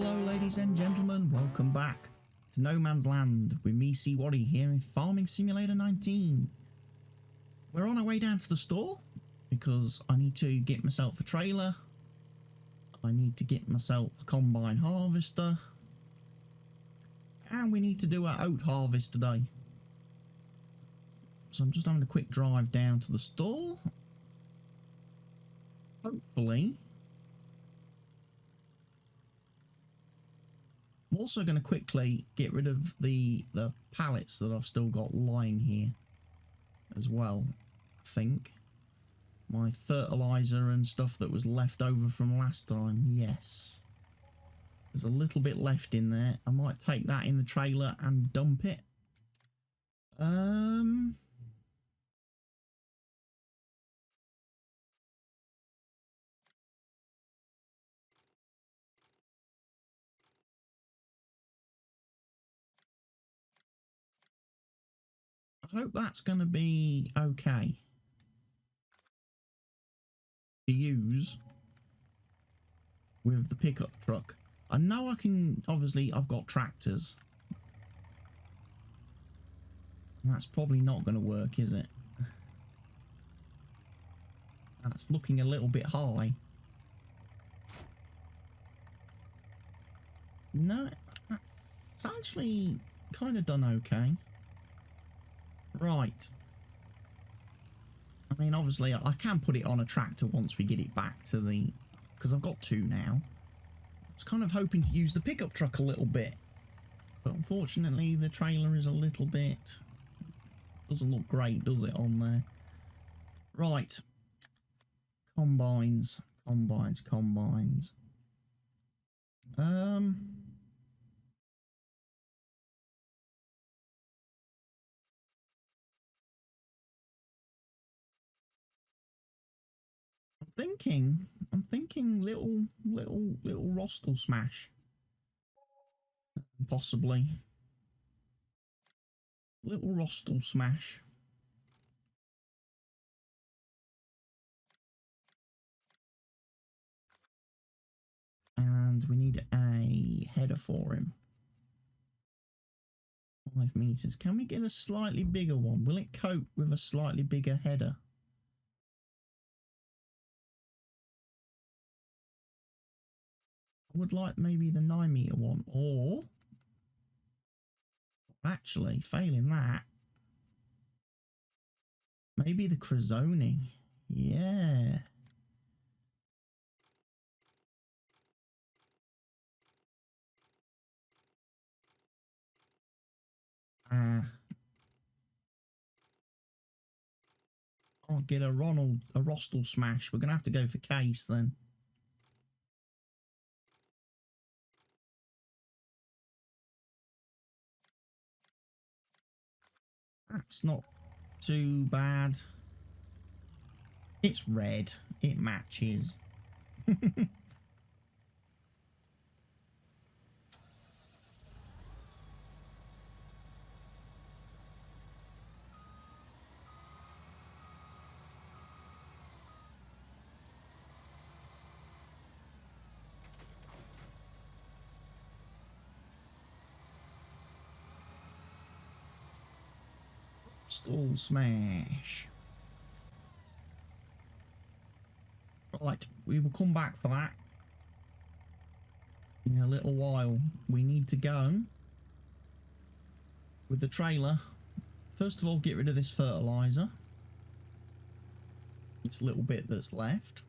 Hello ladies and gentlemen, welcome back to No Man's Land with me, CWATTYESO, here in Farming Simulator 19. We're on our way down to the store because I need to get myself a trailer. I need to get myself a combine harvester. And we need to do our oat harvest today. So I'm just having a quick drive down to the store. Hopefully. I'm also going to quickly get rid of the pallets that I've still got lying here as well, I think. My fertilizer and stuff that was left over from last time, yes. There's a little bit left in there. I might take that in the trailer and dump it. I hope that's going to be okay to use with the pickup truck. I know I can, obviously I've got tractors. That's probably not going to work, is it? That's looking a little bit high. No, it's actually kind of done okay. Right. I mean, obviously, I can put it on a tractor once we get it back to the... Because I've got two now. I was kind of hoping to use the pickup truck a little bit. But unfortunately, the trailer is a little bit... Doesn't look great, does it, on there? Right. Combines. Combines. I'm thinking little Rostel smash. Possibly. Little Rostel smash. And we need a header for him. 5 meters. Can we get a slightly bigger one? Will it cope with a slightly bigger header? I would like maybe the 9 meter one, or actually, failing that, maybe the Crozoni. Yeah. I'll get a Rostel smash. We're going to have to go for case then. That's not too bad. It's red. It matches. Stall smash. Right, we will come back for that in a little while. We need to go with the trailer. First of all, get rid of this fertilizer. This little bit that's left.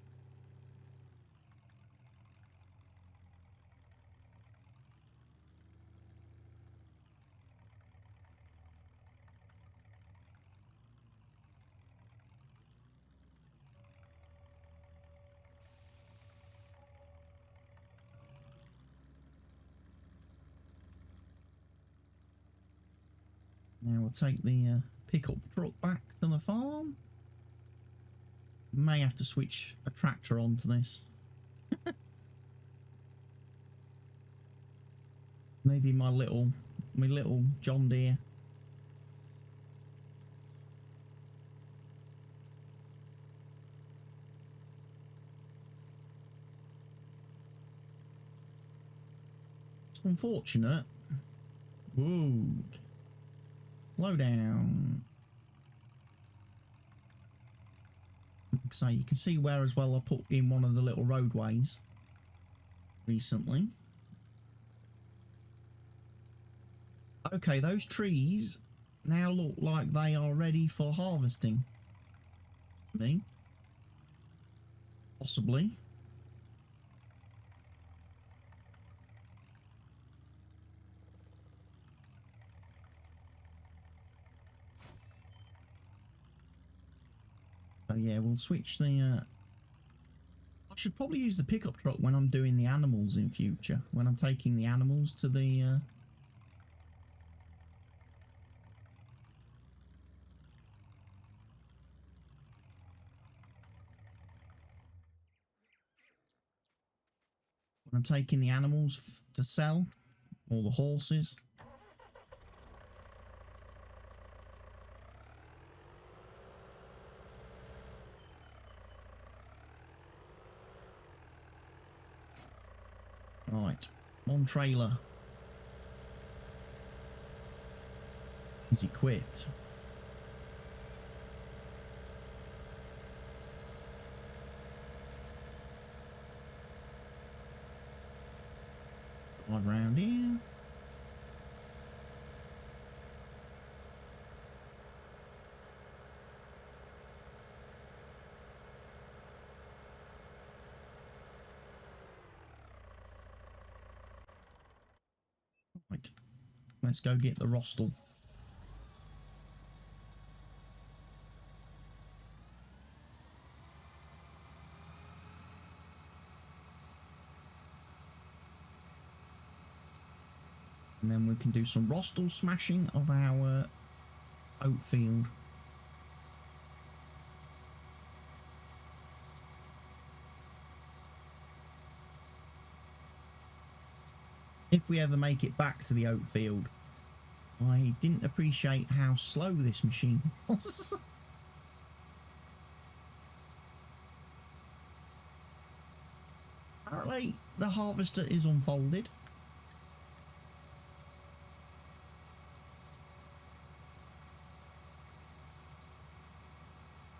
Now we'll take the pickup truck back to the farm. May have to switch a tractor onto this. Maybe my little John Deere. It's unfortunate. Whoa. Slow down. So you can see where as well I put in one of the little roadways recently. Okay, those trees now look like they are ready for harvesting. To me. Possibly. So yeah, we'll switch the... I should probably use the pickup truck when I'm doing the animals in future. When I'm taking the animals to the... when I'm taking the animals to sell, all the horses. Right, one trailer is equipped. Right round here. Right, let's go get the rostel. And then we can do some rostel smashing of our oat field. If we ever make it back to the oat field. I didn't appreciate how slow this machine was. Apparently the harvester is unfolded.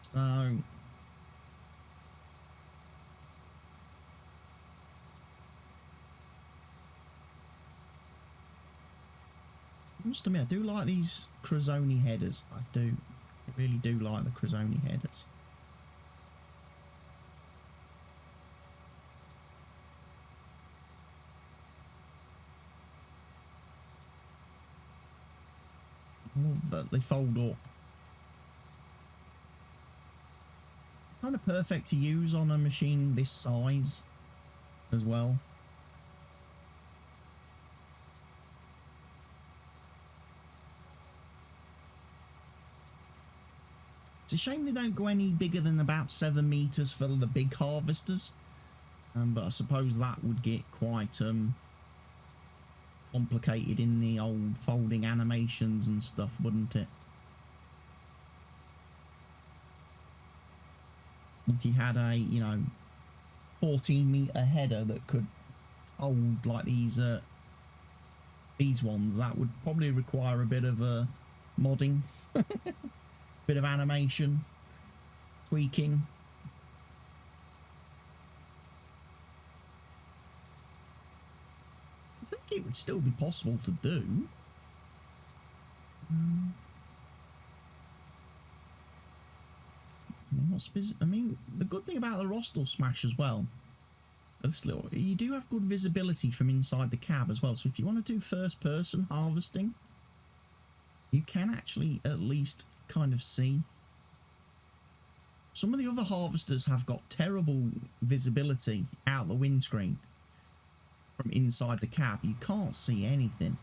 So I must admit, I do like these Crozoni headers. I do. I really do like the Crozoni headers. I love that they fold up. Kind of perfect to use on a machine this size as well. It's a shame they don't go any bigger than about 7 meters for the big harvesters. But I suppose that would get quite complicated in the old folding animations and stuff, wouldn't it? If you had a, you know, 14-meter header that could fold like these ones, that would probably require a bit of modding. Bit of animation, tweaking. I think it would still be possible to do. I mean, the good thing about the rostel smash as well, you do have good visibility from inside the cab as well. So if you want to do first person harvesting, you can actually at least kind of see. Some of the other harvesters have got terrible visibility out the windscreen from inside the cab. You can't see anything.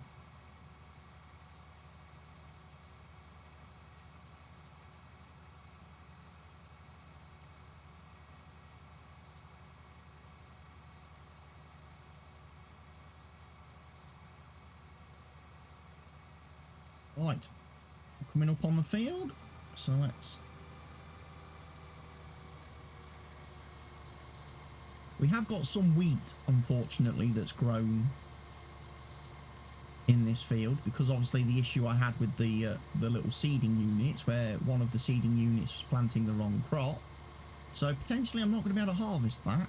Right, coming up on the field, so let's... We have got some wheat, unfortunately, that's grown in this field, because obviously the issue I had with the little seeding units, where one of the seeding units was planting the wrong crop. So potentially I'm not going to be able to harvest that.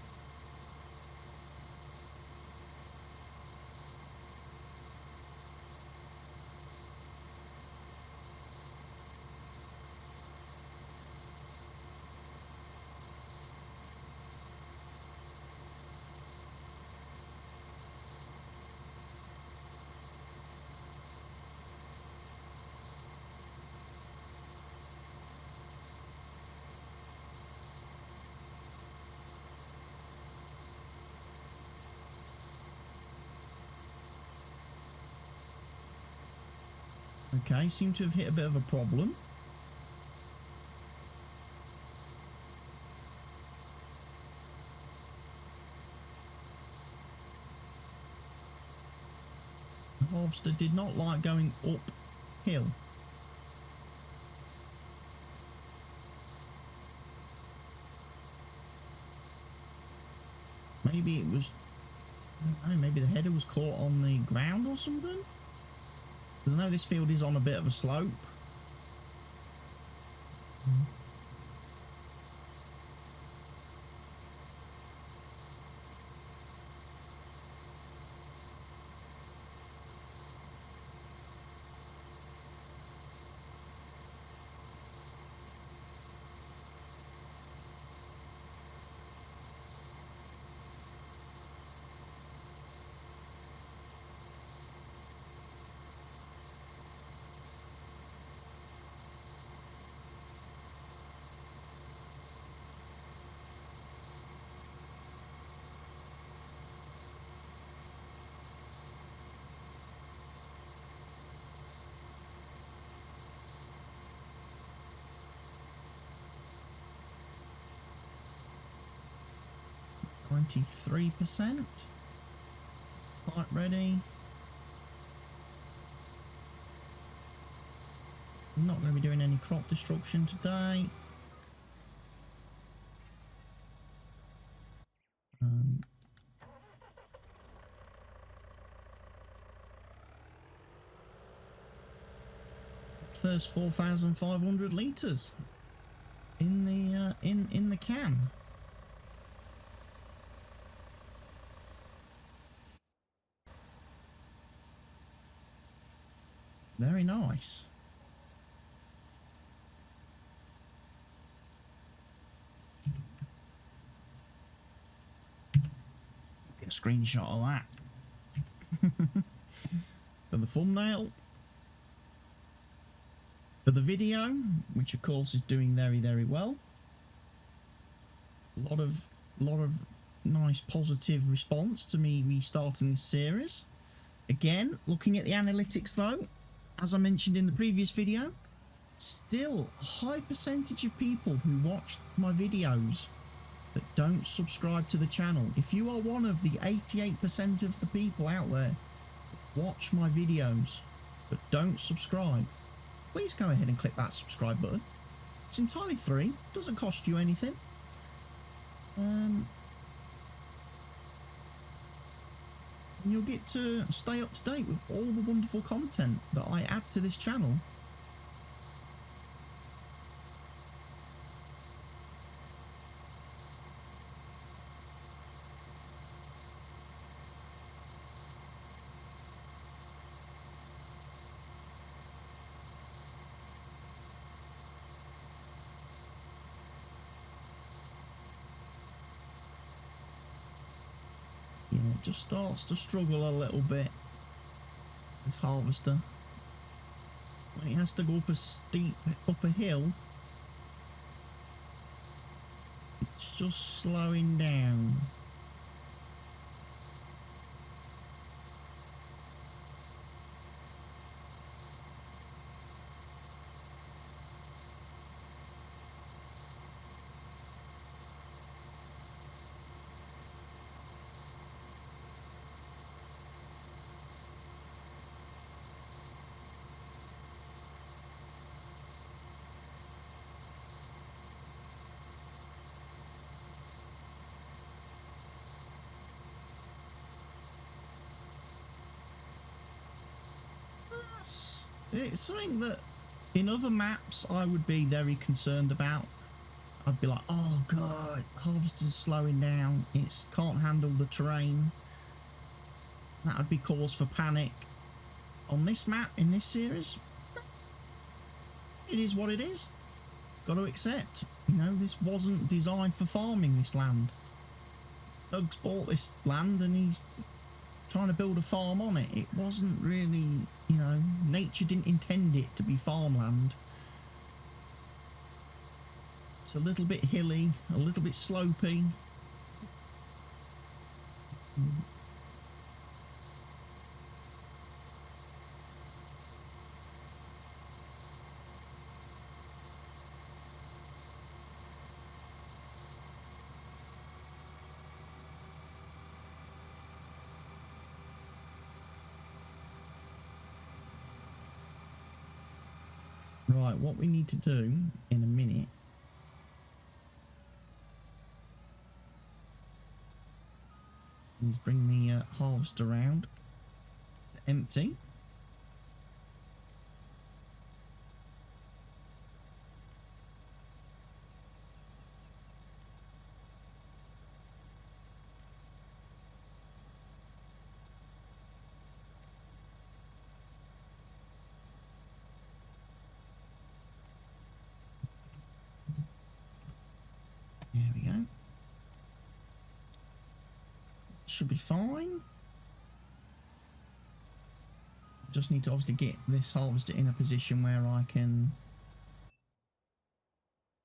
Okay, seem to have hit a bit of a problem. The harvester did not like going uphill. Maybe it was, I don't know, maybe the header was caught on the ground or something? Because I know this field is on a bit of a slope. Mm. 23%. Quite ready. I'm not going to be doing any crop destruction today. First 4,500 litres in the in the can. Very nice. Get a screenshot of that for the thumbnail. For the video, which of course is doing very, very well. A lot of nice positive response to me restarting this series. Again, looking at the analytics though, as I mentioned in the previous video, still a high percentage of people who watch my videos that don't subscribe to the channel. If you are one of the 88% of the people out there that watch my videos but don't subscribe, please go ahead and click that subscribe button. It's entirely free, doesn't cost you anything. And you'll get to stay up to date with all the wonderful content that I add to this channel. Yeah, it just starts to struggle a little bit, this harvester. When it has to go up a hill, it's just slowing down. it's something that in other maps I would be very concerned about. I'd be like, oh god, harvester's slowing down, it can't handle the terrain. That would be cause for panic. On this map, in this series, it is what it is. Got to accept, you know, this wasn't designed for farming, this land. Doug's bought this land and he's trying to build a farm on it. It wasn't really, you know, nature didn't intend it to be farmland. It's a little bit hilly, a little bit slopey. Right, what we need to do in a minute is bring the harvest around to empty. There we go. Should be fine. Just need to obviously get this harvester in a position where I can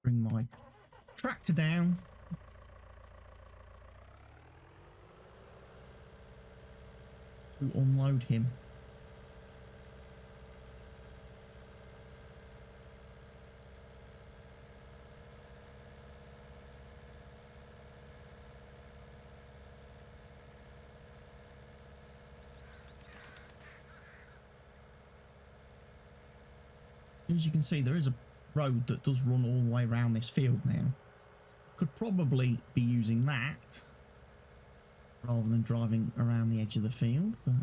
bring my tractor down. To unload him. As you can see, there is a road that does run all the way around this field now. Could probably be using that rather than driving around the edge of the field, but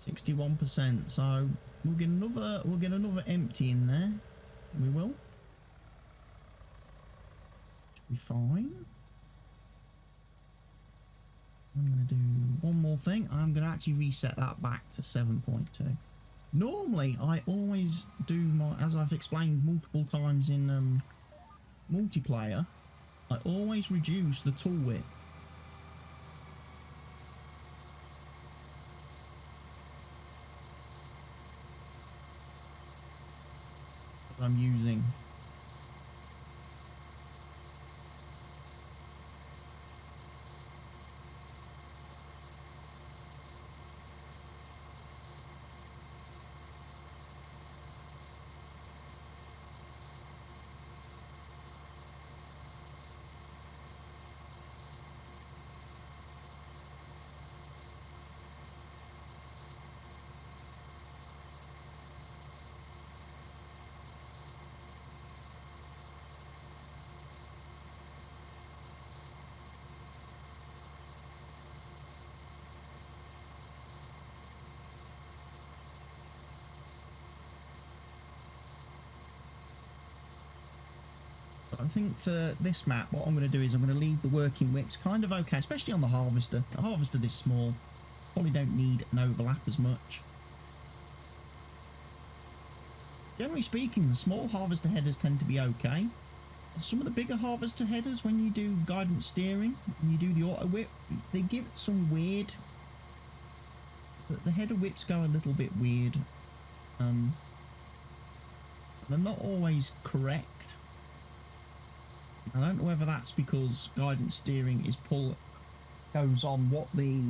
61%, so we'll get another empty in there. We will. Should be fine. I'm going to do one more thing. I'm going to actually reset that back to 7.2. Normally, I always do my, as I've explained multiple times in multiplayer, I always reduce the tool width. That I'm using. I think for this map, what I'm going to do is I'm going to leave the working widths kind of okay, especially on the harvester. A harvester this small, probably don't need an overlap as much. Generally speaking, the small harvester headers tend to be okay. Some of the bigger harvester headers, when you do guidance steering, and you do the auto whip, they give it some weird. The header whips go a little bit weird. They're not always correct. I don't know whether that's because guidance steering is goes on what the,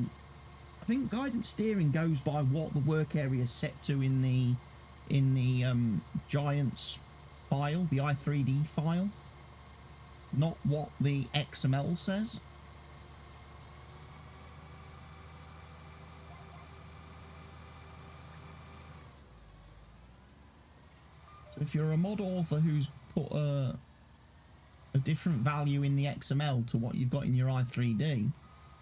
I think guidance steering goes by what the work area is set to in the Giants file, the i3D file, not what the XML says. So if you're a mod author who's put a different value in the XML to what you've got in your i3D,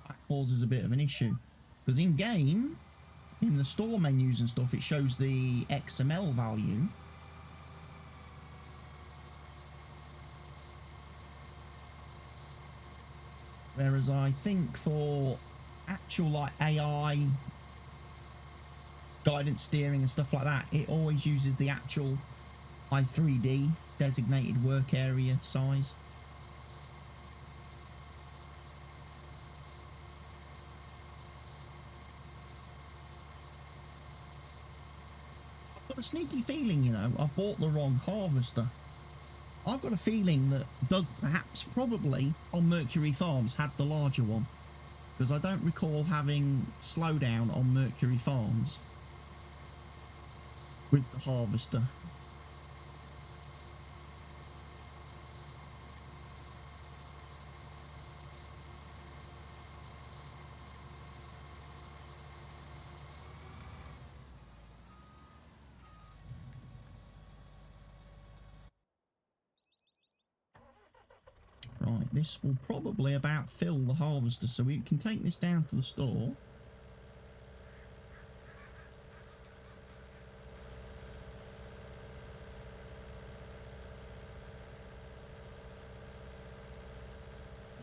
that causes a bit of an issue. Because in game, in the store menus and stuff, it shows the XML value. Whereas I think for actual like AI guidance steering and stuff like that, it always uses the actual i3D designated work area size. I've got a sneaky feeling, you know, I've bought the wrong harvester. I've got a feeling that Doug perhaps probably on Mercury Farms had the larger one, because I don't recall having slowdown on Mercury Farms with the harvester. Right, this will probably about fill the harvester, so we can take this down to the store.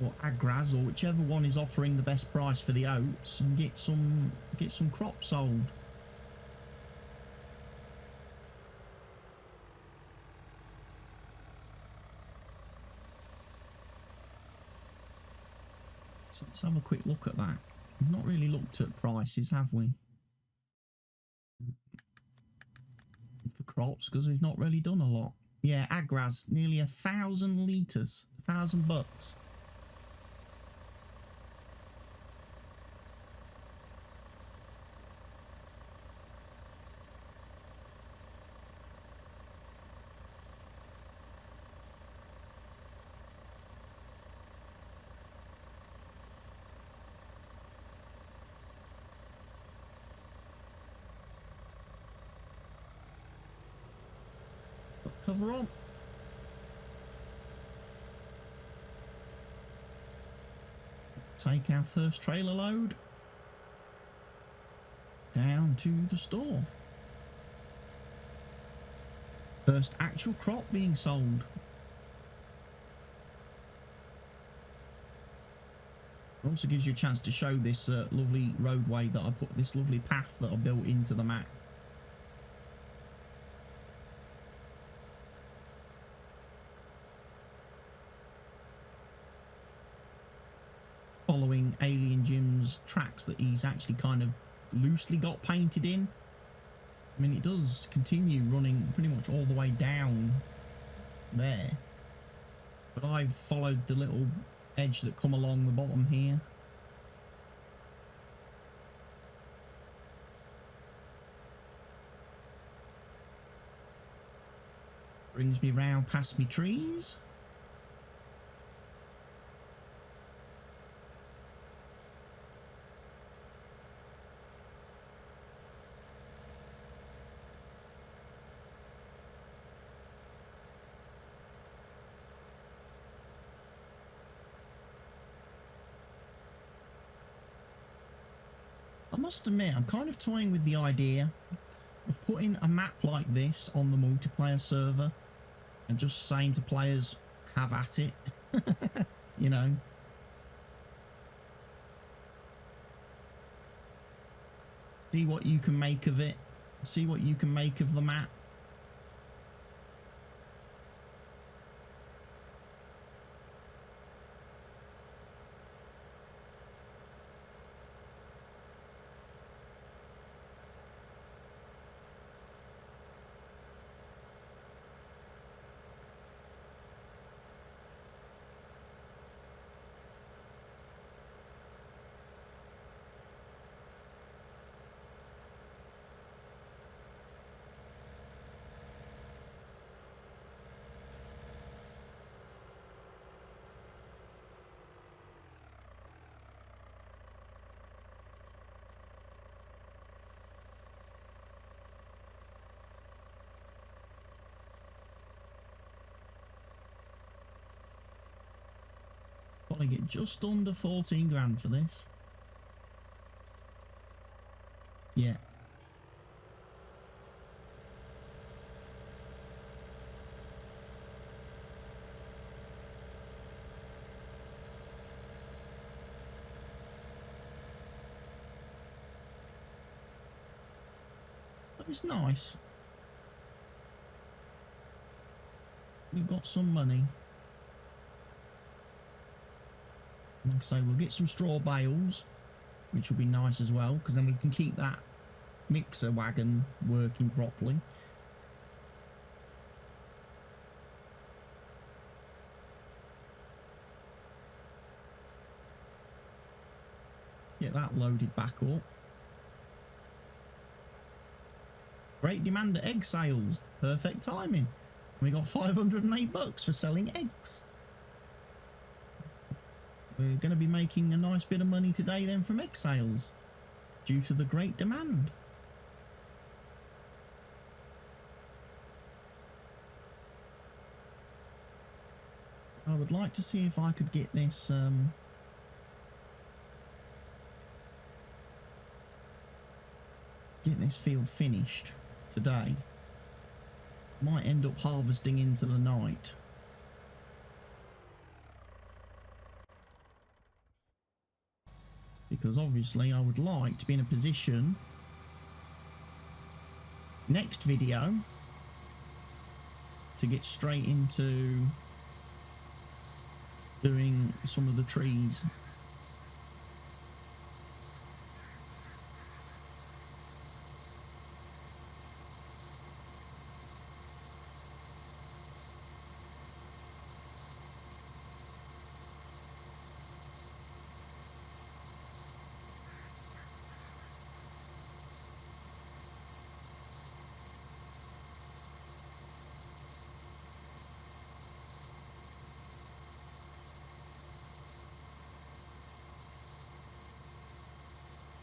Or Agraz, or whichever one is offering the best price for the oats, and get some crops sold. So let's have a quick look at that. We've not really looked at prices, have we? For crops, because we've not really done a lot. Yeah, Agraz, nearly 1,000 litres, $1,000. Cover on. Take our first trailer load down to the store. First actual crop being sold. It also gives you a chance to show this lovely roadway that I put, this lovely path that I built into the map. Following Alien JiM's tracks that he's actually kind of loosely got painted in. I mean, it does continue running pretty much all the way down there, but I've followed the little edge that come along the bottom here. Brings me round past me trees. I must admit, I'm kind of toying with the idea of putting a map like this on the multiplayer server and just saying to players, have at it, you know. See what you can make of it. See what you can make of the map. Probably get just under 14 grand for this. Yeah. But it's nice. We've got some money. Like I say, we'll get some straw bales, which will be nice as well, because then we can keep that mixer wagon working properly. Get that loaded back up. Great demand at egg sales. Perfect timing. We got 508 bucks for selling eggs. We're going to be making a nice bit of money today then from egg sales due to the great demand. I would like to see if I could get this field finished today. Might end up harvesting into the night. Because obviously I would like to be in a position next video to get straight into doing some of the trees.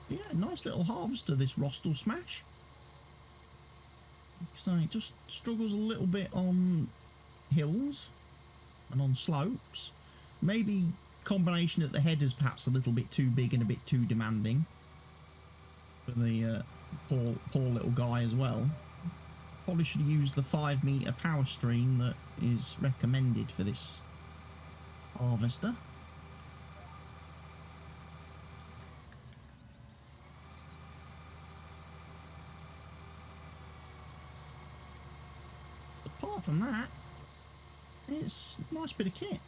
Yeah, nice little harvester, this Rostal Smash. So it just struggles a little bit on hills and on slopes. Maybe combination at the head is perhaps a little bit too big and a bit too demanding for the poor little guy as well. Probably should have used the 5 meter power stream that is recommended for this harvester. Apart from that, it's a nice bit of kit.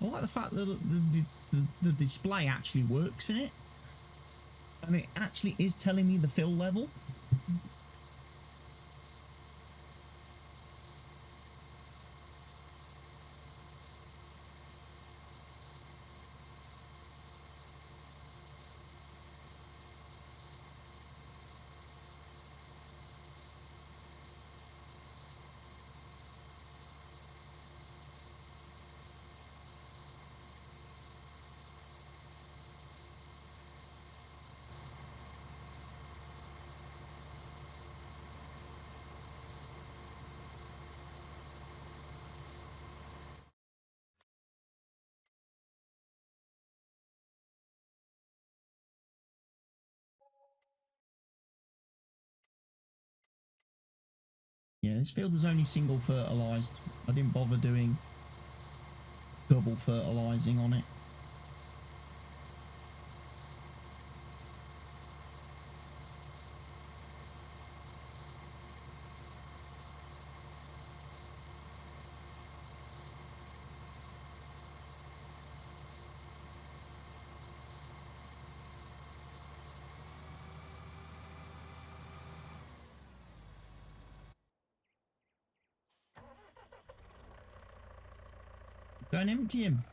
I like the fact that the display actually works in it, and it actually is telling me the fill level. Yeah, this field was only single fertilised. I didn't bother doing double fertilising on it. Go and empty him.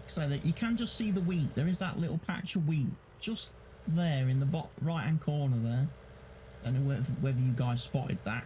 So that you can just see the wheat. There is that little patch of wheat just there in the right hand corner there. I don't know whether you guys spotted that.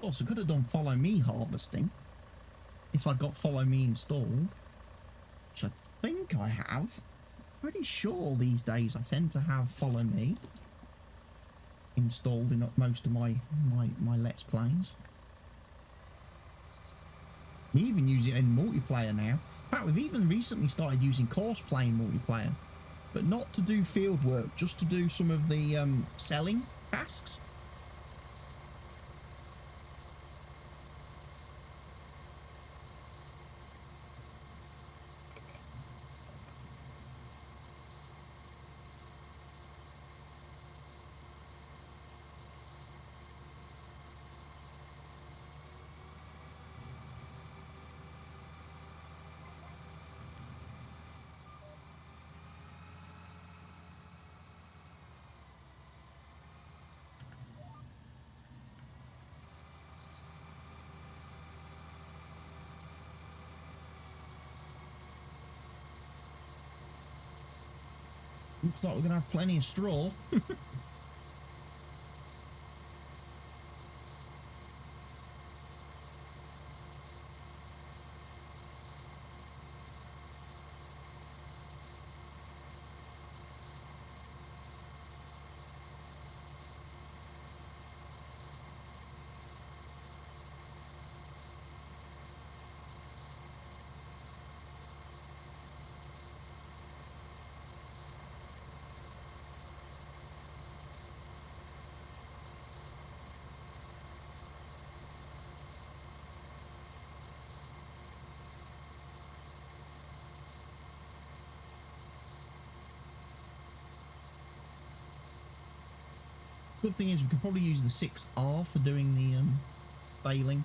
Of course, I could have done follow me harvesting if I got follow me installed, which I think I have. Pretty sure these days I tend to have follow me installed in most of my Let's Plays. We even use it in multiplayer now. In fact, we've even recently started using course playing multiplayer, but not to do field work, just to do some of the selling tasks. Looks like we're going to have plenty of straw. Good thing is we could probably use the 6R for doing the baling.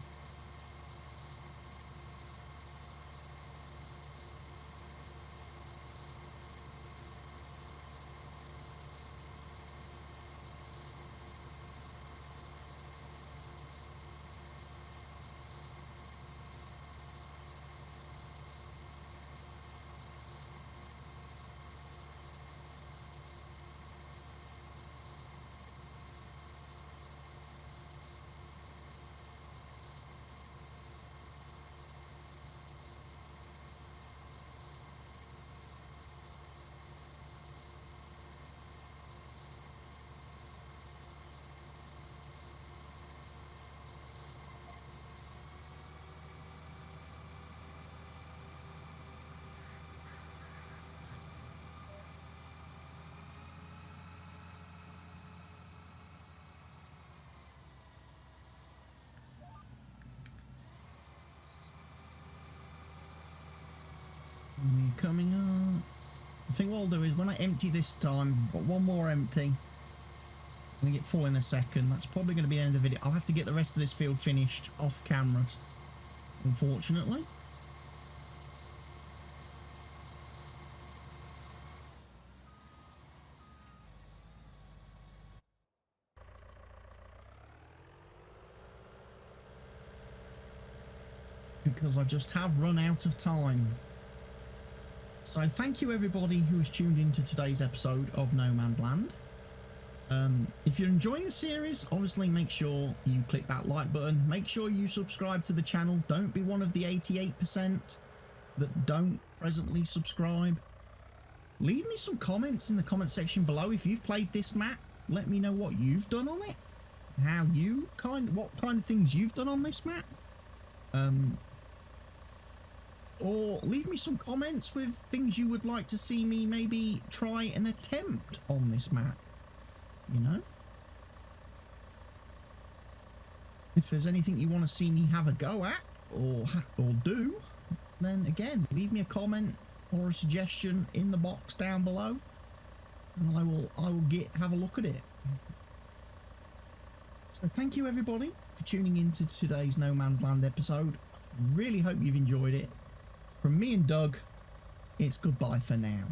Coming up. I think what I'll do is when I empty this time, I've got one more empty. I'm going to get full in a second. That's probably going to be the end of the video. I'll have to get the rest of this field finished off camera, unfortunately. Because I just have run out of time. So thank you everybody who has tuned into today's episode of No Man's Land. If you're enjoying the series, obviously make sure you click that like button. Make sure you subscribe to the channel. Don't be one of the 88% that don't presently subscribe. Leave me some comments in the comment section below if you've played this map. Let me know what you've done on it. What kind of things you've done on this map. Or leave me some comments with things you would like to see me maybe try and attempt on this map, you know? If there's anything you want to see me have a go at or do, then again, leave me a comment or a suggestion in the box down below, and I will have a look at it. So thank you everybody for tuning into today's No Man's Land episode. Really hope you've enjoyed it. From me and Doug, it's goodbye for now.